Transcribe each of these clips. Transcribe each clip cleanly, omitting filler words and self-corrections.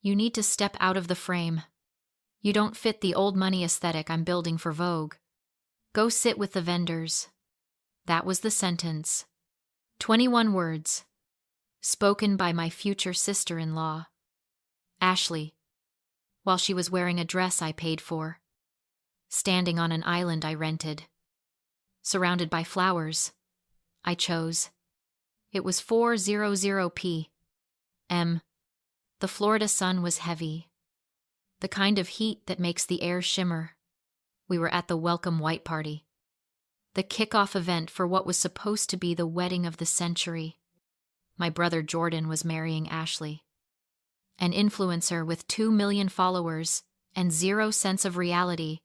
You need to step out of the frame. You don't fit the old money aesthetic I'm building for Vogue. Go sit with the vendors. That was the sentence. 21 words. Spoken by my future sister-in-law, Ashley, while she was wearing a dress I paid for, standing on an island I rented, surrounded by flowers. I chose. It was 4:00 p.m. The Florida sun was heavy, the kind of heat that makes the air shimmer. We were at the welcome white party, the kickoff event for what was supposed to be the wedding of the century. My brother Jordan was marrying Ashley, an influencer with 2 million followers and zero sense of reality.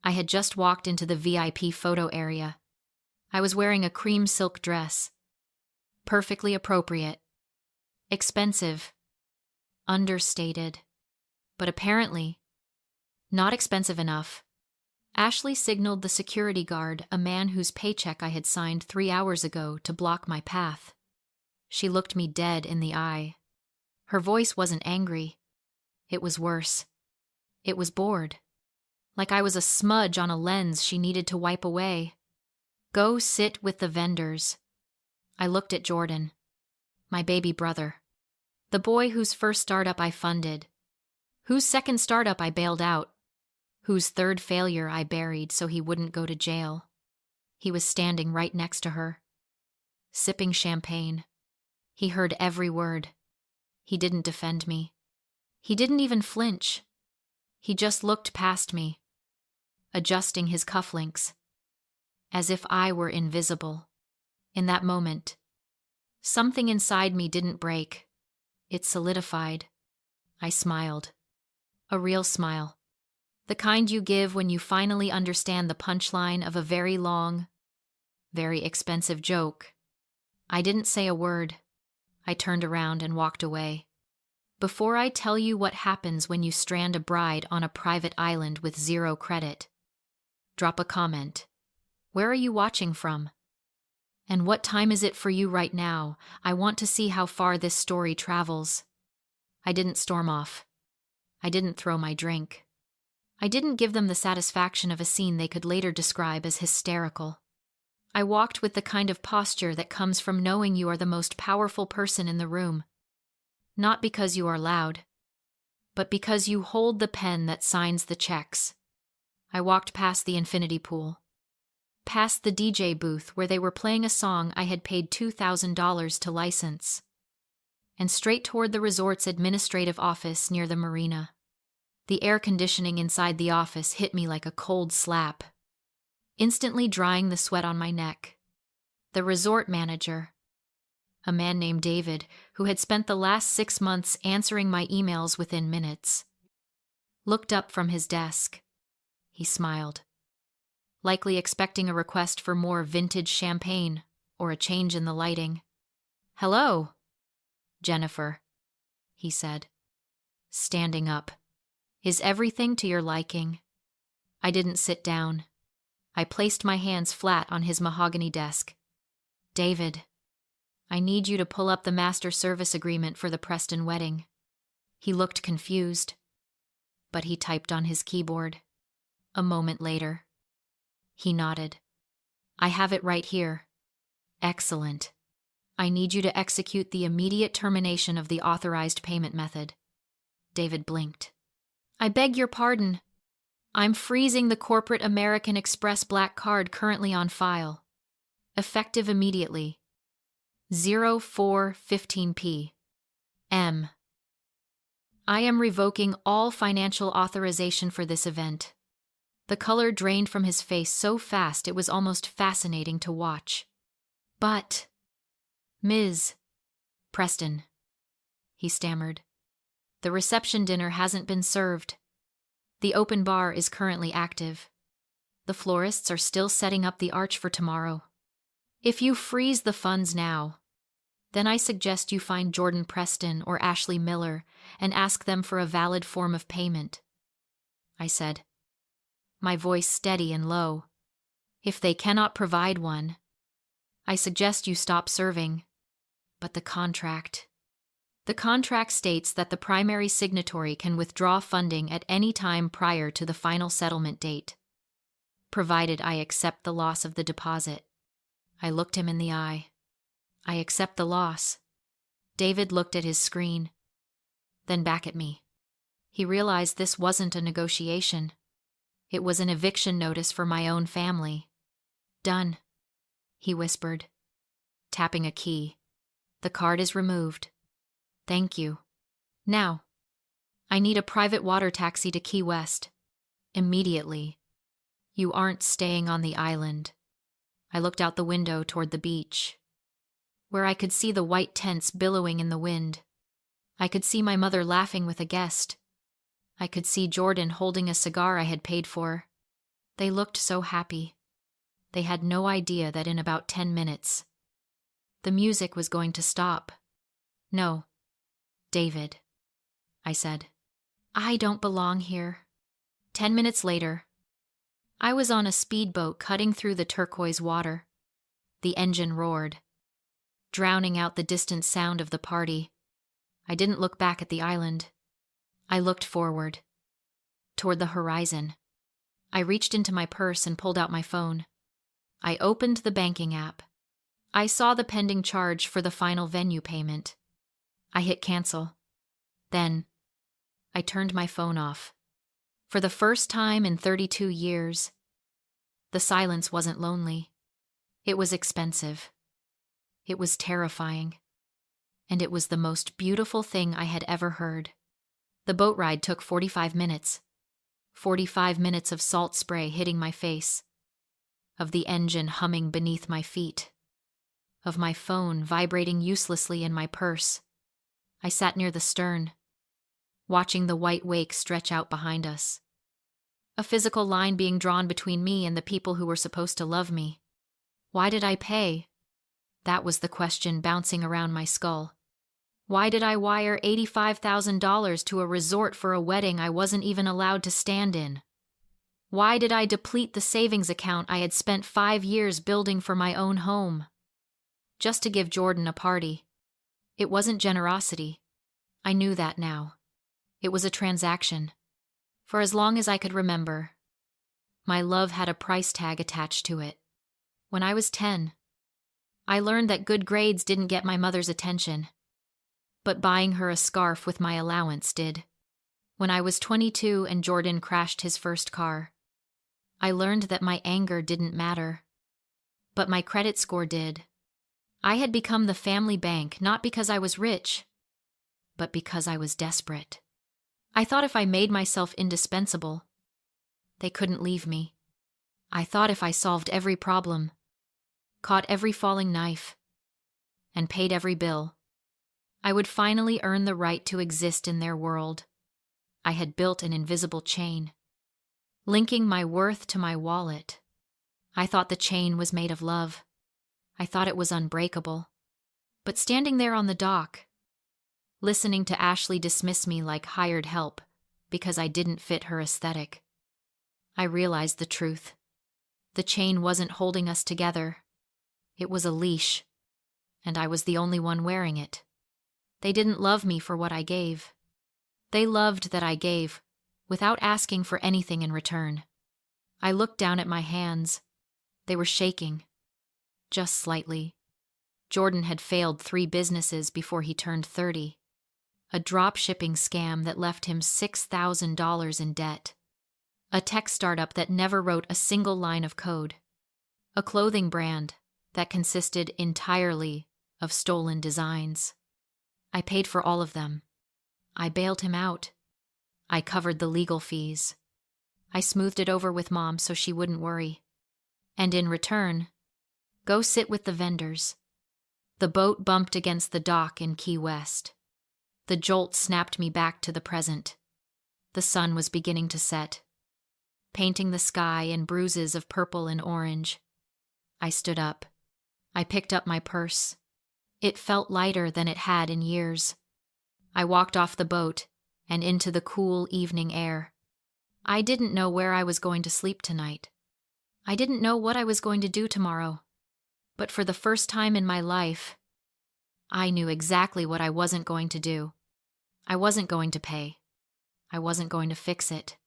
I had just walked into the VIP photo area. I was wearing a cream silk dress. Perfectly appropriate. Expensive. Understated. But apparently, not expensive enough. Ashley signaled the security guard, a man whose paycheck I had signed 3 hours ago, to block my path. She looked me dead in the eye. Her voice wasn't angry. It was worse. It was bored. Like I was a smudge on a lens she needed to wipe away. Go sit with the vendors. I looked at Jordan, my baby brother, the boy whose first startup I funded, whose second startup I bailed out, whose third failure I buried so he wouldn't go to jail. He was standing right next to her, sipping champagne. He heard every word. He didn't defend me. He didn't even flinch. He just looked past me, adjusting his cufflinks, as if I were invisible. In that moment, something inside me didn't break. It solidified. I smiled. A real smile. The kind you give when you finally understand the punchline of a very long, very expensive joke. I didn't say a word. I turned around and walked away. Before I tell you what happens when you strand a bride on a private island with zero credit, drop a comment. Where are you watching from? And what time is it for you right now? I want to see how far this story travels. I didn't storm off. I didn't throw my drink. I didn't give them the satisfaction of a scene they could later describe as hysterical. I walked with the kind of posture that comes from knowing you are the most powerful person in the room. Not because you are loud, but because you hold the pen that signs the checks. I walked past the infinity pool, past the DJ booth where they were playing a song I had paid $2,000 to license, and straight toward the resort's administrative office near the marina. The air conditioning inside the office hit me like a cold slap, instantly drying the sweat on my neck. The resort manager, a man named David, who had spent the last 6 months answering my emails within minutes, looked up from his desk. He smiled, likely expecting a request for more vintage champagne or a change in the lighting. "Hello, Jennifer," he said, standing up. "Is everything to your liking?" I didn't sit down. I placed my hands flat on his mahogany desk. "David, I need you to pull up the master service agreement for the Preston wedding." He looked confused, but he typed on his keyboard. A moment later, he nodded. "I have it right here." "Excellent. I need you to execute the immediate termination of the authorized payment method." David blinked. "I beg your pardon. I'm freezing the corporate American Express black card currently on file. Effective immediately. 04:15 p.m. I am revoking all financial authorization for this event." The color drained from his face so fast it was almost fascinating to watch. "But, Ms. Preston," he stammered, "the reception dinner hasn't been served. The open bar is currently active. The florists are still setting up the arch for tomorrow. If you freeze the funds now, then I suggest you find Jordan Preston or Ashley Miller and ask them for a valid form of payment," I said, my voice steady and low. "If they cannot provide one, I suggest you stop serving." But the contract. The contract states that the primary signatory can withdraw funding at any time prior to the final settlement date, provided I accept the loss of the deposit. I looked him in the eye. I accept the loss. David looked at his screen, then back at me. He realized this wasn't a negotiation. It was an eviction notice for my own family. Done, he whispered, tapping a key. The card is removed. Thank you. Now, I need a private water taxi to Key West. Immediately. You aren't staying on the island. I looked out the window toward the beach, where I could see the white tents billowing in the wind. I could see my mother laughing with a guest. I could see Jordan holding a cigar I had paid for. They looked so happy. They had no idea that in about 10 minutes, the music was going to stop. No, David, I said. I don't belong here. 10 minutes later, I was on a speedboat cutting through the turquoise water. The engine roared, drowning out the distant sound of the party. I didn't look back at the island. I looked forward, toward the horizon. I reached into my purse and pulled out my phone. I opened the banking app. I saw the pending charge for the final venue payment. I hit cancel. Then, I turned my phone off. For the first time in 32 years, the silence wasn't lonely. It was expensive. It was terrifying. And it was the most beautiful thing I had ever heard. The boat ride took 45 minutes. 45 minutes of salt spray hitting my face, of the engine humming beneath my feet, of my phone vibrating uselessly in my purse. I sat near the stern, watching the white wake stretch out behind us. A physical line being drawn between me and the people who were supposed to love me. Why did I pay? That was the question bouncing around my skull. Why did I wire $85,000 to a resort for a wedding I wasn't even allowed to stand in? Why did I deplete the savings account I had spent 5 years building for my own home? Just to give Jordan a party. It wasn't generosity. I knew that now. It was a transaction. For as long as I could remember, my love had a price tag attached to it. When I was 10, I learned that good grades didn't get my mother's attention, but buying her a scarf with my allowance did. When I was 22 and Jordan crashed his first car, I learned that my anger didn't matter, but my credit score did. I had become the family bank not because I was rich, but because I was desperate. I thought if I made myself indispensable, they couldn't leave me. I thought if I solved every problem, caught every falling knife, and paid every bill, I would finally earn the right to exist in their world. I had built an invisible chain, linking my worth to my wallet. I thought the chain was made of love. I thought it was unbreakable. But standing there on the dock, listening to Ashley dismiss me like hired help because I didn't fit her aesthetic, I realized the truth. The chain wasn't holding us together. It was a leash, and I was the only one wearing it. They didn't love me for what I gave. They loved that I gave, without asking for anything in return. I looked down at my hands. They were shaking, just slightly. Jordan had failed 3 businesses before he turned 30. A drop-shipping scam that left him $6,000 in debt. A tech startup that never wrote a single line of code. A clothing brand that consisted entirely of stolen designs. I paid for all of them. I bailed him out. I covered the legal fees. I smoothed it over with Mom so she wouldn't worry. And in return, go sit with the vendors. The boat bumped against the dock in Key West. The jolt snapped me back to the present. The sun was beginning to set, painting the sky in bruises of purple and orange. I stood up. I picked up my purse. It felt lighter than it had in years. I walked off the boat and into the cool evening air. I didn't know where I was going to sleep tonight. I didn't know what I was going to do tomorrow. But for the first time in my life, I knew exactly what I wasn't going to do. I wasn't going to pay. I wasn't going to fix it.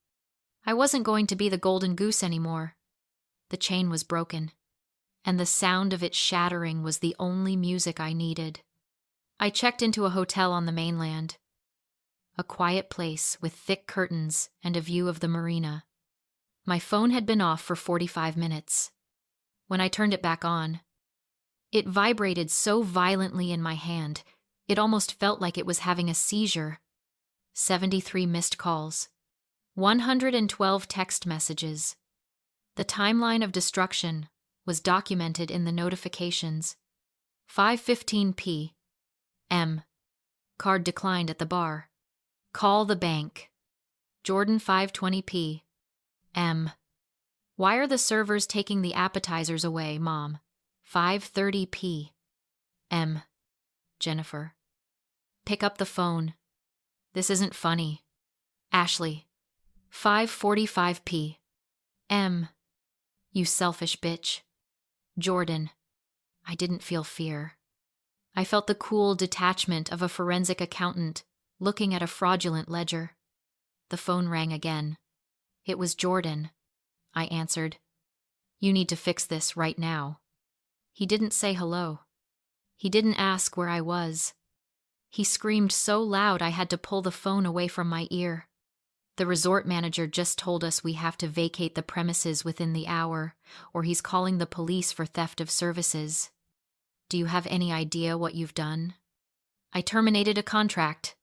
I wasn't going to be the golden goose anymore. The chain was broken, and the sound of it shattering was the only music I needed. I checked into a hotel on the mainland, a quiet place with thick curtains and a view of the marina. My phone had been off for 45 minutes. When I turned it back on, it vibrated so violently in my hand, it almost felt like it was having a seizure. 73 missed calls, 112 text messages. The timeline of destruction was documented in the notifications. 5:15 p.m. Card declined at the bar. Call the bank. Jordan 5:20 p.m. Why are the servers taking the appetizers away, Mom? 5:30 p.m. Jennifer. Pick up the phone. This isn't funny. Ashley. 5:45 p.m. You selfish bitch. Jordan. I didn't feel fear. I felt the cool detachment of a forensic accountant looking at a fraudulent ledger. The phone rang again. It was Jordan. I answered. You need to fix this right now. He didn't say hello. He didn't ask where I was. He screamed so loud I had to pull the phone away from my ear. The resort manager just told us we have to vacate the premises within the hour, or he's calling the police for theft of services. Do you have any idea what you've done? I terminated a contract.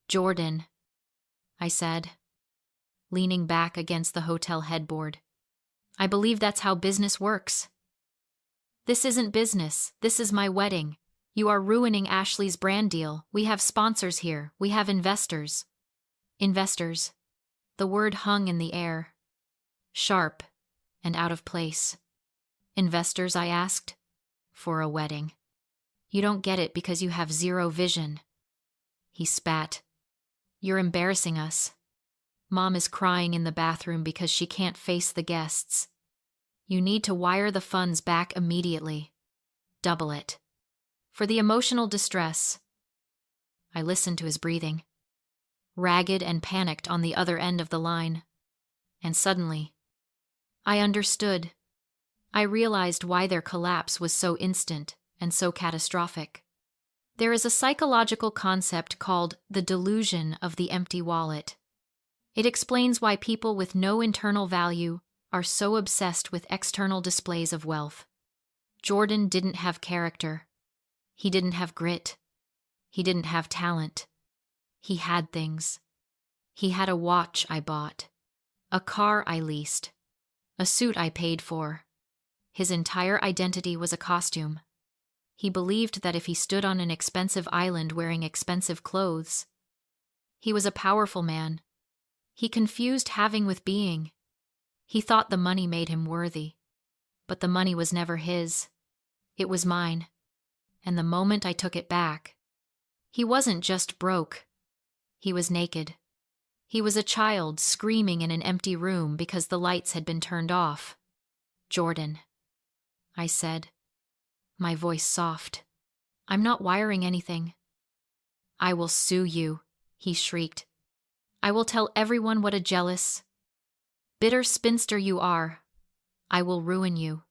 Jordan, I said, leaning back against the hotel headboard. I believe that's how business works. This isn't business. This is my wedding. You are ruining Ashley's brand deal. We have sponsors here. We have investors. Investors. The word hung in the air, sharp and out of place. Investors, I asked, for a wedding. You don't get it because you have zero vision. He spat. You're embarrassing us. Mom is crying in the bathroom because she can't face the guests. You need to wire the funds back immediately. Double it. For the emotional distress. I listened to his breathing, ragged and panicked on the other end of the line. And suddenly, I understood. I realized why their collapse was so instant and so catastrophic. There is a psychological concept called the delusion of the empty wallet. It explains why people with no internal value are so obsessed with external displays of wealth. Jordan didn't have character. He didn't have grit. He didn't have talent. He had things. He had a watch I bought, a car I leased, a suit I paid for. His entire identity was a costume. He believed that if he stood on an expensive island wearing expensive clothes, he was a powerful man. He confused having with being. He thought the money made him worthy, but the money was never his. It was mine, and the moment I took it back, he wasn't just broke. He was naked. He was a child screaming in an empty room because the lights had been turned off. Jordan, I said, my voice soft. I'm not wiring anything. I will sue you, he shrieked. I will tell everyone what a jealous, bitter spinster you are. I will ruin you.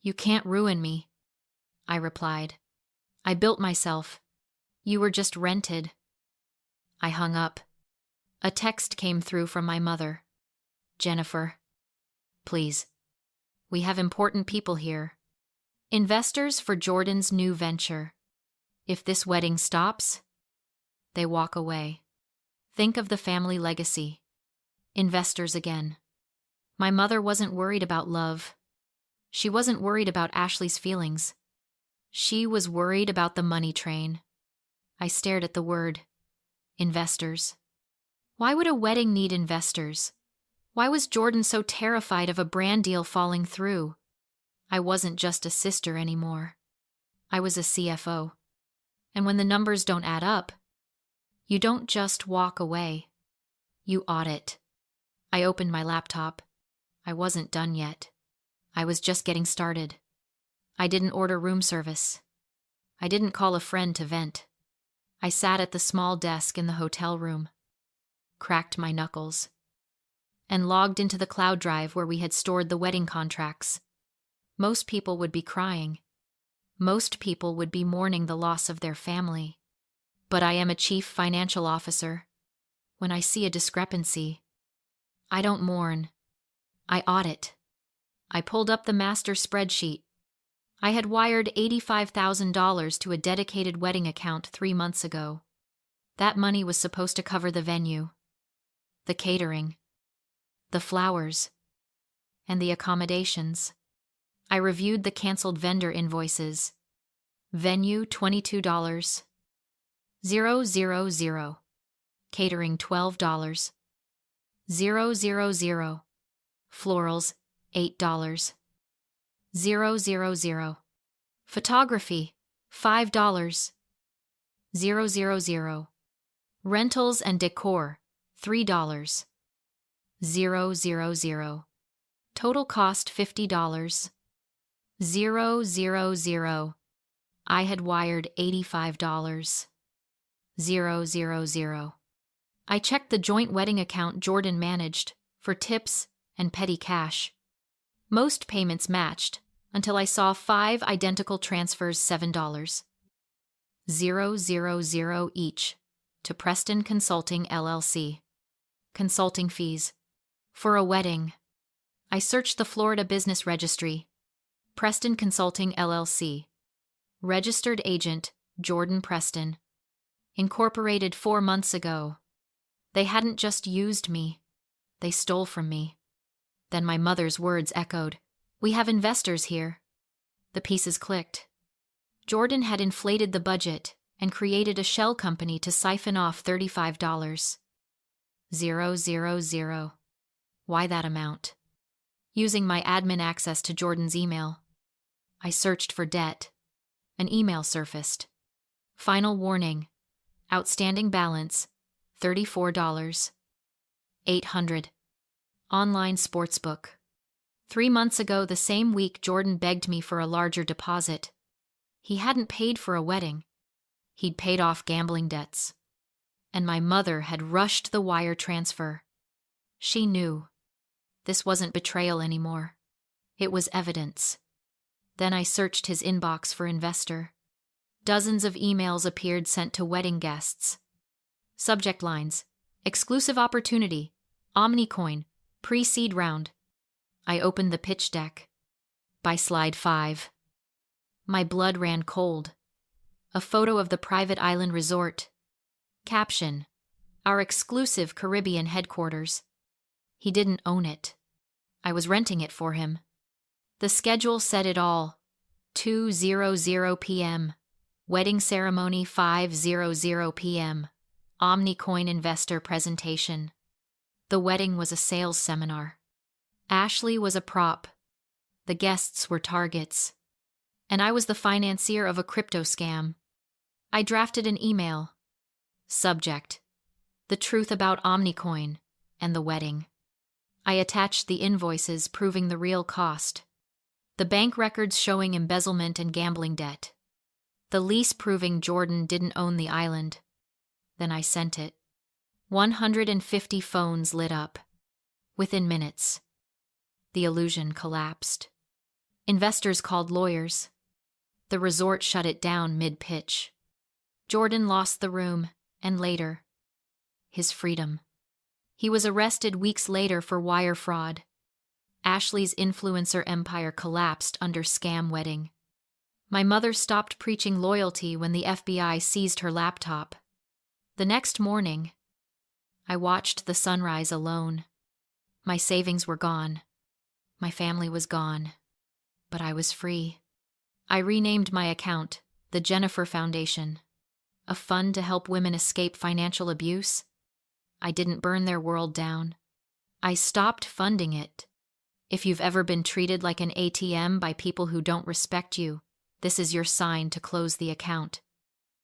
You can't ruin me, I replied. I built myself. You were just rented. I hung up. A text came through from my mother. Jennifer, please. We have important people here. Investors for Jordan's new venture. If this wedding stops, they walk away. Think of the family legacy. Investors again. My mother wasn't worried about love. She wasn't worried about Ashley's feelings. She was worried about the money train. I stared at the word. Investors. Why would a wedding need investors? Why was Jordan so terrified of a brand deal falling through? I wasn't just a sister anymore. I was a CFO. And when the numbers don't add up, you don't just walk away. You audit. I opened my laptop. I wasn't done yet. I was just getting started. I didn't order room service. I didn't call a friend to vent. I sat at the small desk in the hotel room, cracked my knuckles, and logged into the cloud drive where we had stored the wedding contracts. Most people would be crying. Most people would be mourning the loss of their family. But I am a chief financial officer. When I see a discrepancy, I don't mourn. I audit. I pulled up the master spreadsheet. I had wired $85,000 to a dedicated wedding account 3 months ago. That money was supposed to cover the venue, the catering, the flowers, and the accommodations. I reviewed the canceled vendor invoices. Venue $22. 000. Catering $12. 000. Florals $8. 000. Photography $5. 000. Rentals and decor $3. 000. Total cost $50. 000. I had wired $85. 000. I checked the joint wedding account Jordan managed for tips and petty cash. Most payments matched until I saw 5 identical transfers $7. 000 each to Preston Consulting LLC. Consulting fees. For a wedding. I searched the Florida Business Registry. Preston Consulting LLC. Registered agent, Jordan Preston. Incorporated 4 months ago. They hadn't just used me. They stole from me. Then my mother's words echoed. We have investors here. The pieces clicked. Jordan had inflated the budget and created a shell company to siphon off $35. 000. Why that amount? Using my admin access to Jordan's email, I searched for debt. An email surfaced. Final warning. Outstanding balance, $34. 800. Online sportsbook. 3 months ago, the same week, Jordan begged me for a larger deposit. He hadn't paid for a wedding. He'd paid off gambling debts. And my mother had rushed the wire transfer. She knew. This wasn't betrayal anymore. It was evidence. Then I searched his inbox for investor. Dozens of emails appeared sent to wedding guests. Subject lines: exclusive opportunity, Omnicoin, pre-seed round. I opened the pitch deck. By slide 5. My blood ran cold. A photo of the private island resort. Caption: our exclusive Caribbean headquarters. He didn't own it. I was renting it for him. The schedule said it all. 2:00 p.m. Wedding ceremony 5:00 p.m. Omnicoin investor presentation. The wedding was a sales seminar. Ashley was a prop. The guests were targets. And I was the financier of a crypto scam. I drafted an email. Subject: the truth about Omnicoin and the wedding. I attached the invoices proving the real cost. The bank records showing embezzlement and gambling debt. The lease proving Jordan didn't own the island. Then I sent it. 150 phones lit up. Within minutes, the illusion collapsed. Investors called lawyers. The resort shut it down mid-pitch. Jordan lost the room, and later, his freedom. He was arrested weeks later for wire fraud. Ashley's influencer empire collapsed under scam wedding. My mother stopped preaching loyalty when the FBI seized her laptop. The next morning, I watched the sunrise alone. My savings were gone. My family was gone. But I was free. I renamed my account, the Jennifer Foundation, a fund to help women escape financial abuse. I didn't burn their world down. I stopped funding it. If you've ever been treated like an ATM by people who don't respect you, this is your sign to close the account.